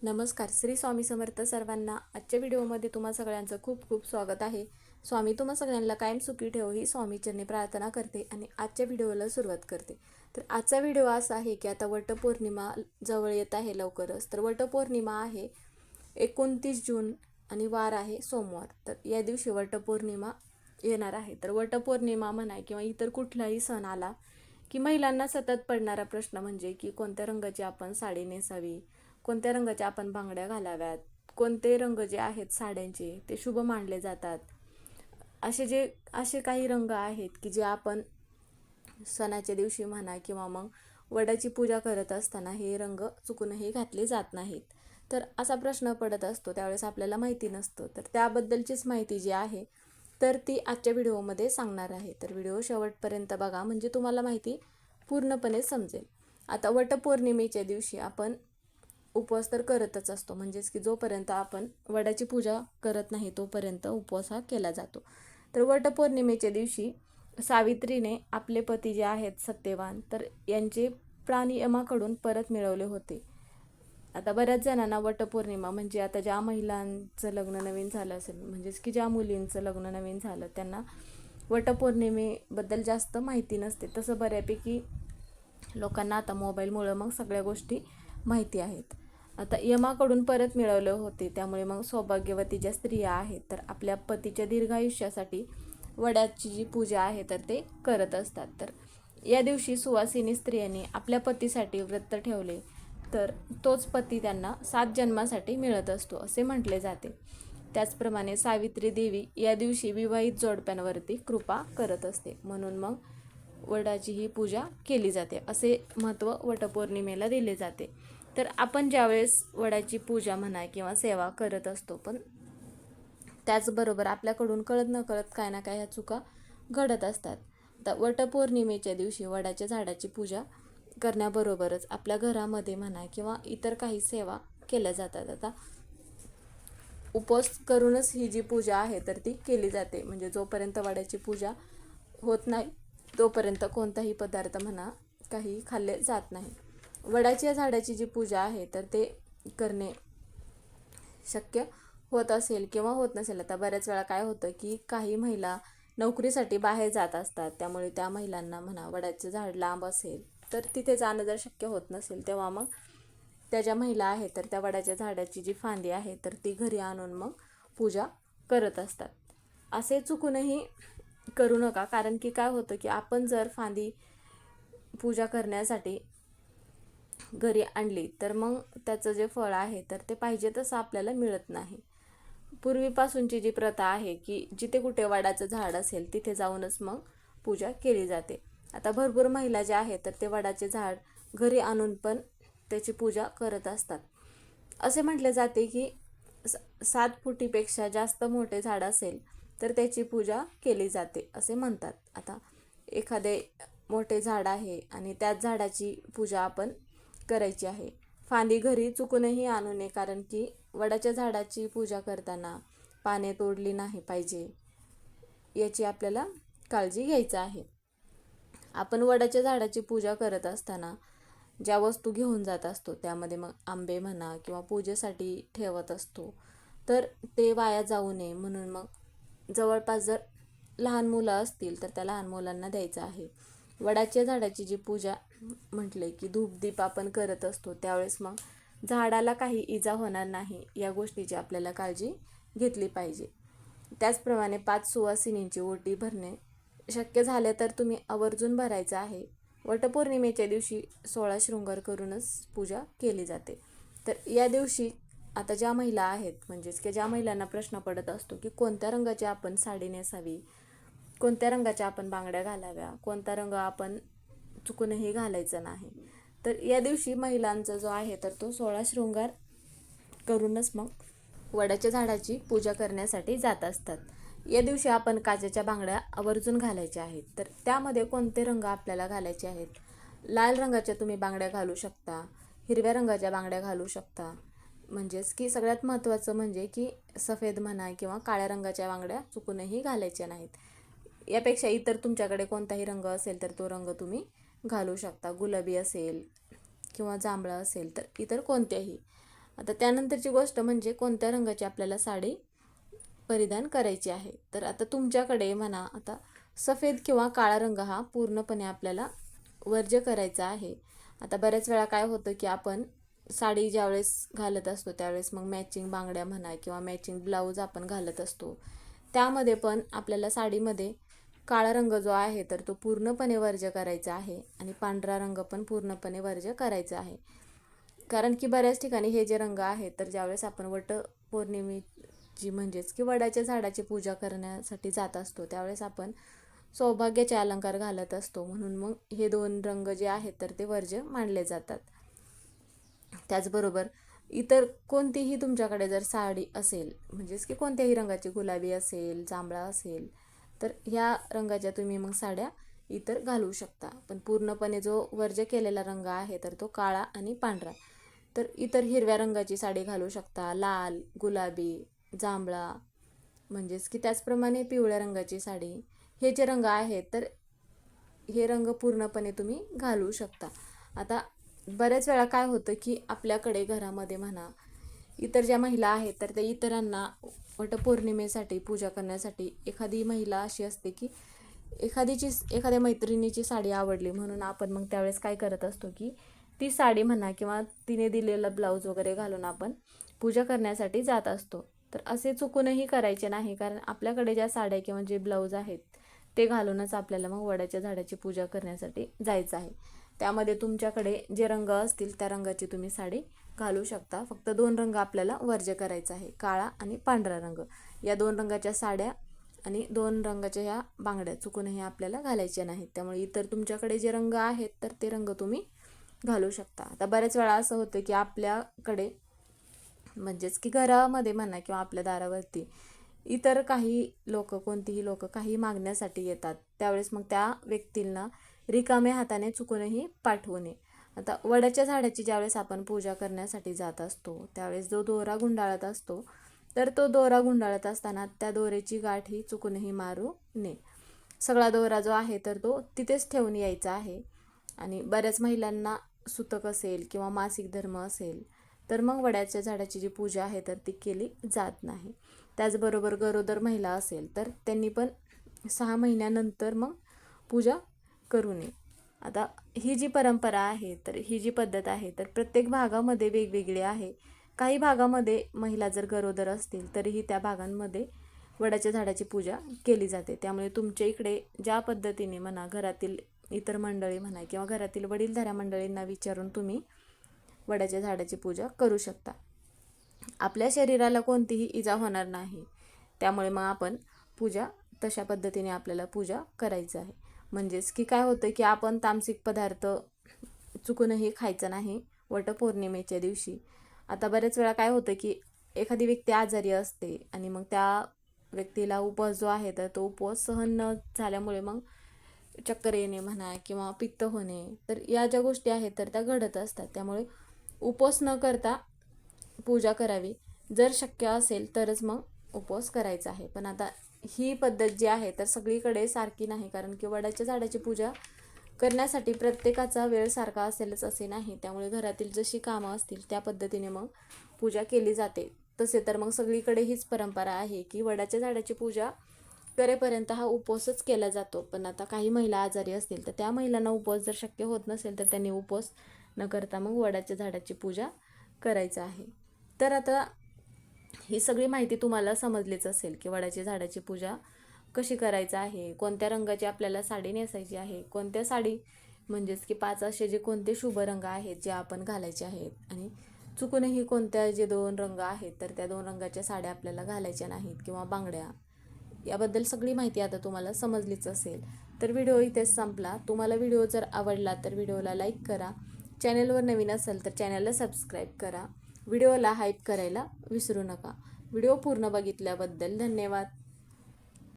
नमस्कार. श्री स्वामी समर्थ सर्वांना. आजच्या व्हिडिओमध्ये तुम्हा सगळ्यांचं खूप खूप स्वागत आहे. स्वामी तुम्हा सगळ्यांना कायम सुखी ठेवो ही स्वामीचरणी प्रार्थना करते आणि आजच्या व्हिडिओला सुरुवात करते. तर आजचा व्हिडिओ असा आहे की आता वटपौर्णिमा जवळ येत आहे लवकरच. तर वटपौर्णिमा आहे 29 जून आणि वार आहे सोमवार. तर या दिवशी वटपौर्णिमा येणार आहे. तर वटपौर्णिमा म्हणा किंवा इतर कुठलाही सण आला की महिलांना सतत पडणारा प्रश्न म्हणजे की कोणत्या रंगाची आपण साडी नेसावी, कोणत्या रंगाच्या आपण बांगड्या घालाव्यात, कोणते रंग जे आहेत साड्यांचे ते शुभ मानले जातात. असे काही रंग आहेत की जे आपण सणाच्या दिवशी म्हणा किंवा मग वडाची पूजा करत असताना हे रंग चुकूनही घातले जात नाहीत. तर असा प्रश्न पडत असतो, त्यावेळेस आपल्याला माहिती नसतं. तर त्याबद्दलचीच माहिती जी आहे तर ती आजच्या व्हिडिओमध्ये सांगणार आहे. तर व्हिडिओ शेवटपर्यंत बघा म्हणजे तुम्हाला माहिती पूर्णपणे समजेल. आता वटपौर्णिमेच्या दिवशी आपण उपवास तर करतच असतो, म्हणजेच की जोपर्यंत आपण वडाची पूजा करत नाही तोपर्यंत उपवास हा केला जातो. तर वटपौर्णिमेच्या दिवशी सावित्रीने आपले पती जे आहेत सत्यवान तर यांचे प्राण यमाकडून परत मिळवले होते. आता बऱ्याच जणांना वटपौर्णिमा म्हणजे आता ज्या महिलांचं लग्न नवीन झालं असेल, म्हणजेच की ज्या मुलींचं लग्न नवीन झालं त्यांना वटपौर्णिमेबद्दल जास्त माहिती नसते. तसं बऱ्यापैकी लोकांना आता मोबाईलमुळं मग सगळ्या गोष्टी माहिती आहेत. आता यमाकडून परत मिळवले होते, त्यामुळे मग सौभाग्यवती ज्या स्त्रिया आहेत तर आपल्या पतीच्या दीर्घायुष्यासाठी वडाची जी पूजा आहे तर ते करत असतात. तर या दिवशी सुवासिनी स्त्रियांनी आपल्या पतीसाठी व्रत ठेवले तर तोच पती त्यांना 7 जन्मासाठी मिळत असतो असे म्हटले जाते. त्याचप्रमाणे सावित्री देवी या दिवशी विवाहित जोडप्यांवरती कृपा करत असते, म्हणून मग वडाची ही पूजा केली जाते. असे महत्त्व वटपौर्णिमेला दिले जाते. तर आपण ज्यावेळेस वडाची पूजा म्हणा किंवा सेवा करत असतो, पण त्याचबरोबर आपल्याकडून कळत न कळत काय ना काय ह्या चुका घडत असतात. तर वटपौर्णिमेच्या दिवशी वडाच्या झाडाची पूजा करण्याबरोबरच आपल्या घरामध्ये म्हणा किंवा इतर काही सेवा केल्या जातात. आता उपवास करूनच ही जी पूजा आहे तर ती केली जाते, म्हणजे जोपर्यंत वडाची पूजा होत नाही तोपर्यंत कोणताही पदार्थ म्हणा काही खाल्ले जात नाही. वडाच्या झाडाची जी पूजा आहे तर ते करणे शक्य होत असेल किंवा होत नसेल. आता बऱ्याच वेळा काय होतं की काही महिला नोकरीसाठी बाहेर जात असतात, त्यामुळे त्या महिलांना म्हणा वडाचं झाड लांब असेल तर तिथे जाणं जर शक्य होत नसेल तेव्हा मग त्या ज्या महिला आहेत तर त्या वडाच्या झाडाची जी फांदी आहे तर ती घरी आणून मग पूजा करत असतात. असे चुकूनही करू नका, कारण की काय होतं की आपण जर फांदी पूजा करण्यासाठी घरी आणली तर मग त्याचं जे फळ आहे तर ते पाहिजे तसं आपल्याला मिळत नाही. पूर्वीपासूनची जी प्रथा आहे की जिथे कुठे वडाचं झाड असेल तिथे जाऊनच मग पूजा केली जाते. आता भरपूर महिला ज्या आहेत तर ते वडाचे झाड घरी आणून पण त्याची पूजा करत असतात. असे म्हटले जाते की 7 फुटीपेक्षा जास्त मोठे झाड असेल तर त्याची पूजा केली जाते असे म्हणतात. आता एखादे मोठे झाड आहे आणि त्याच झाडाची पूजा आपण करायची आहे. फांदी घरी चुकूनही आणू नये, कारण की वडाच्या झाडाची पूजा करताना पाने तोडली नाही पाहिजे याची आपल्याला काळजी घ्यायची आहे. आपण वडाच्या झाडाची पूजा करत असताना ज्या वस्तू घेऊन जात असतो त्यामध्ये मग आंबे म्हणा किंवा पूजेसाठी ठेवत असतो तर ते वाया जाऊ नये, म्हणून मग जवळपास जर लहान मुलं असतील तर त्या लहान मुलांना द्यायचं आहे. वडाच्या झाडाची जी पूजा म्हटले की धूपदीप आपण करत असतो, त्यावेळेस मग झाडाला काही इजा होणार नाही या गोष्टीची आपल्याला काळजी घेतली पाहिजे. त्याचप्रमाणे 5 सुवासिनींची ओटी भरणे शक्य झाले तर तुम्ही आवर्जून भरायचं आहे. वटपौर्णिमेच्या दिवशी 16 शृंगार करूनच पूजा केली जाते. तर या दिवशी आता ज्या महिला आहेत, म्हणजेच की ज्या महिलांना प्रश्न पडत असतो की कोणत्या रंगाची आपण साडी नेसावी, कोणत्या रंगाच्या आपण बांगड्या घालाव्या, कोणता रंग आपण चुकूनही घालायचा नाही, तर या दिवशी महिलांचा जो आहे तर तो 16 शृंगार करूनच मग वडाच्या झाडाची पूजा करण्यासाठी जात असतात. या दिवशी आपण काचेच्या बांगड्या आवर्जून घालायच्या आहेत. तर त्यामध्ये कोणते रंग आपल्याला घालायचे आहेत? लाल रंगाच्या तुम्ही बांगड्या घालू शकता, हिरव्या रंगाच्या बांगड्या घालू शकता, म्हणजेच की सगळ्यात महत्त्वाचं म्हणजे की सफेद म्हणा किंवा काळ्या रंगाच्या बांगड्या चुकूनही घालायच्या नाहीत. यापेक्षा इतर तुमच्याकडे कोणताही रंग असेल तर तो रंग तुम्ही घालू शकता. गुलाबी असेल किंवा जांभळा असेल तर इतर कोणत्याही. आता त्यानंतरची गोष्ट म्हणजे कोणत्या रंगाची आपल्याला साडी परिधान करायची आहे. तर आता तुमच्याकडे म्हणा, आता सफेद किंवा काळा रंग हा पूर्णपणे आपल्याला वर्ज्य करायचा आहे. आता बऱ्याच वेळा काय होतं की आपण साडी ज्यावेळेस घालत असतो त्यावेळेस मग मॅचिंग बांगड्या म्हणा किंवा मॅचिंग ब्लाऊज आपण घालत असतो, त्यामध्ये पण आपल्याला साडीमध्ये काळा रंग जो आहे तर तो पूर्णपणे वर्ज्य करायचा आहे आणि पांढरा रंग पण पूर्णपणे वर्ज्य करायचा आहे. कारण की बऱ्याच ठिकाणी हे जे रंग आहेत तर ज्यावेळेस आपण वटपौर्णिमेची म्हणजेच की वडाच्या झाडाची पूजा करण्यासाठी जात असतो त्यावेळेस आपण सौभाग्याचे अलंकार घालत असतो, म्हणून मग हे दोन रंग जे आहेत तर ते वर्ज्य मानले जातात. त्याचबरोबर इतर कोणतीही तुमच्याकडे जर साडी असेल, म्हणजेच की कोणत्याही रंगाची, गुलाबी असेल, जांभळा असेल, तर ह्या रंगाच्या तुम्ही मग साड्या इतर घालू शकता. पण पूर्णपणे जो वर्ज्य केलेला रंग आहे तर तो काळा आणि पांढरा. तर इतर हिरव्या रंगाची साडी घालू शकता, लाल, गुलाबी, जांभळा, म्हणजेच की त्याचप्रमाणे पिवळ्या रंगाची साडी. हे जे रंग आहेत तर हे रंग पूर्णपणे तुम्ही घालू शकता. आता बऱ्याच वेळा काय होतं की आपल्याकडे घरामध्ये म्हणा, इतर ज्या महिला आहेत तर त्या इतरांना वटपौर्णिमेसाठी पूजा करण्यासाठी एखादी महिला अशी असते की एखाद्या मैत्रिणीची साडी आवडली म्हणून आपण मग त्यावेळेस काय करत असतो की ती साडी म्हणा किंवा तिने दिलेला ब्लाऊज वगैरे घालून आपण पूजा करण्यासाठी जात असतो. तर असे चुकूनही करायचे नाही, कारण आपल्याकडे ज्या साड्या किंवा जे ब्लाऊज आहेत ते घालूनच आपल्याला मग वडाच्या झाडाची पूजा करण्यासाठी जायचं आहे. त्यामध्ये तुमच्याकडे जे रंग असतील त्या रंगाची तुम्ही साडी घालू शकता. फक्त दोन रंग आपल्याला वर्ज्य करायचा आहे, काळा आणि पांढरा रंग. या दोन रंगाच्या साड्या आणि दोन रंगाच्या ह्या बांगड्या चुकूनही आपल्याला घालायच्या नाहीत. त्यामुळे इतर तुमच्याकडे जे रंग आहेत तर ते रंग तुम्ही घालू शकता. आता बऱ्याच वेळा असं होतं की आपल्याकडे म्हणजेच की घरामध्ये म्हणा किंवा आपल्या दारावरती इतर काही लोक, कोणतीही लोक काही मागण्यासाठी येतात, त्यावेळेस मग त्या व्यक्तींना रिकाम्या हाताने चुकूनही पाठवू नये. आता वडाच्या झाडाची ज्यावेळेस आपण पूजा करण्यासाठी जात असतो त्यावेळेस जो दोरा गुंडाळत असतो तर तो दोरा गुंडाळत असताना त्या दोऱ्याची गाठ ही चुकूनही मारू नये. सगळा दोरा जो आहे तर तो तिथेच ठेवून यायचा आहे. आणि बऱ्याच महिलांना सुतक असेल किंवा मासिक धर्म असेल तर मग वडाच्या झाडाची जी पूजा आहे तर ती केली जात नाही. त्याचबरोबर गरोदर महिला असेल तर त्यांनी पण 6 महिन्यानंतर मग पूजा करू नये. आता ही जी परंपरा आहे तर ही जी पद्धत आहे तर प्रत्येक भागामध्ये वेगवेगळी आहे. काही भागामध्ये महिला जर गरोदर असतील तरीही त्या भागांमध्ये वडाच्या झाडाची पूजा केली जाते. त्यामुळे तुमच्या इकडे ज्या पद्धतीने म्हणा, घरातील इतर मंडळी म्हणा किंवा घरातील वडीलधाऱ्या मंडळींना विचारून तुम्ही वडाच्या झाडाची पूजा करू शकता. आपल्या शरीराला कोणतीही इजा होणार नाही, त्यामुळे मग आपण पूजा तशा पद्धतीने आपल्याला पूजा करायची आहे. म्हणजेच की काय होतं की आपण तामसिक पदार्थ चुकूनही खायचं नाही वटपौर्णिमेच्या दिवशी. आता बऱ्याच वेळा काय होतं की एखादी व्यक्ती आजारी असते आणि मग त्या व्यक्तीला उपवास जो आहे तर तो उपवास सहन न झाल्यामुळे मग चक्कर येणे म्हणा किंवा पित्त होणे, तर या ज्या गोष्टी आहेत तर त्या घडत असतात. त्यामुळे उपवास न करता पूजा करावी. जर शक्य असेल तरच मग उपवास करायचा आहे. पण आता ही पद्धत जी आहे तर सगळीकडे सारखी नाही, कारण की वडाच्या झाडाची पूजा करण्यासाठी प्रत्येकाचा वेळ सारखा असेलच असे नाही. त्यामुळे घरातील जशी कामं असतील त्या पद्धतीने मग पूजा केली जाते. तसे तर मग सगळीकडे हीच परंपरा आहे की वडाच्या झाडाची पूजा करेपर्यंत हा उपवासच केला जातो. पण आता काही महिला आजारी असतील तर त्या महिलांना उपवास जर शक्य होत नसेल तर त्यांनी उपवास न करता मग वडाच्या झाडाची पूजा करायचं आहे. तर आता ही सगळी माहिती तुम्हाला समजलीच असेल की वडाच्या झाडाची पूजा कशी करायचं आहे, कोणत्या रंगाची आपल्याला साडी नेसायची आहे, कोणत्या साडी म्हणजेच की 5 असे जे कोणते शुभ रंग आहेत जे आपण घालायचे आहेत, आणि चुकूनही कोणत्या जे 2 रंग आहेत तर त्या 2 रंगाच्या साड्या आपल्याला घालायच्या नाहीत किंवा बांगड्या. याबद्दल सगळी माहिती आता तुम्हाला समजलीच असेल. तर व्हिडिओ इथेच संपला. तुम्हाला व्हिडिओ जर आवडला तर व्हिडिओला लाईक करा. चॅनलवर नवीन असेल तर चॅनलला सबस्क्राईब करा. व्हिडिओला हाईप करायला विसरू नका. व्हिडिओ पूर्ण बघितल्याबद्दल धन्यवाद.